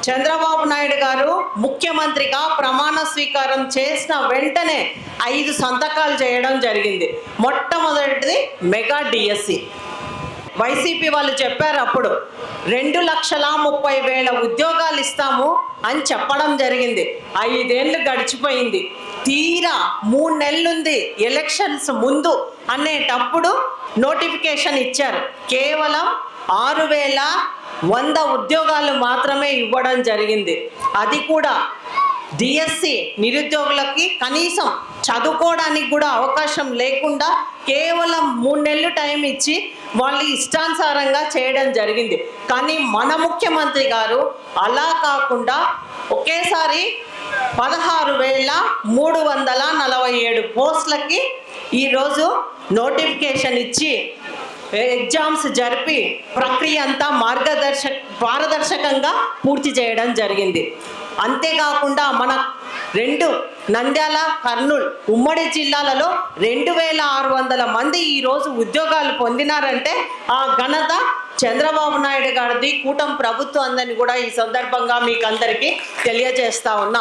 చంద్రబాబు నాయుడు గారు ముఖ్యమంత్రిగా ప్రమాణ స్వీకారం చేసిన వెంటనే 5 సంతకాలు చేయడం జరిగింది. మొట్టమొదటిది మెగా డిఎస్సి. వైసీపీ వాళ్ళు చెప్పారు అప్పుడు 2,30,000 ఉద్యోగాలు ఇస్తాము అని చెప్పడం జరిగింది. 5 ఏళ్ళు గడిచిపోయింది. తీరా 3 నెలలుంది ఎలక్షన్స్ ముందు అనేటప్పుడు నోటిఫికేషన్ ఇచ్చారు. కేవలం 6,100 ఉద్యోగాలు మాత్రమే ఇవ్వడం జరిగింది. అది కూడా డిఎస్సి నిరుద్యోగులకి కనీసం చదువుకోవడానికి కూడా అవకాశం లేకుండా కేవలం 3 నెలలు టైం ఇచ్చి వాళ్ళు ఇష్టానుసారంగా చేయడం జరిగింది. కానీ మన ముఖ్యమంత్రి గారు అలా కాకుండా ఒకేసారి 16,347 పోస్టులకి ఈరోజు నోటిఫికేషన్ ఇచ్చి ఎగ్జామ్స్ జరిపి ప్రక్రియ అంతా పారదర్శకంగా పూర్తి చేయడం జరిగింది. అంతేకాకుండా మన 2 నంద్యాల, కర్నూలు ఉమ్మడి జిల్లాలలో 2,600 మంది ఈరోజు ఉద్యోగాలు పొందినారంటే ఆ ఘనత చంద్రబాబు నాయుడు గారిది, కూటమి ప్రభుత్వం అందని కూడా ఈ సందర్భంగా మీకు అందరికీ తెలియజేస్తా ఉన్నా.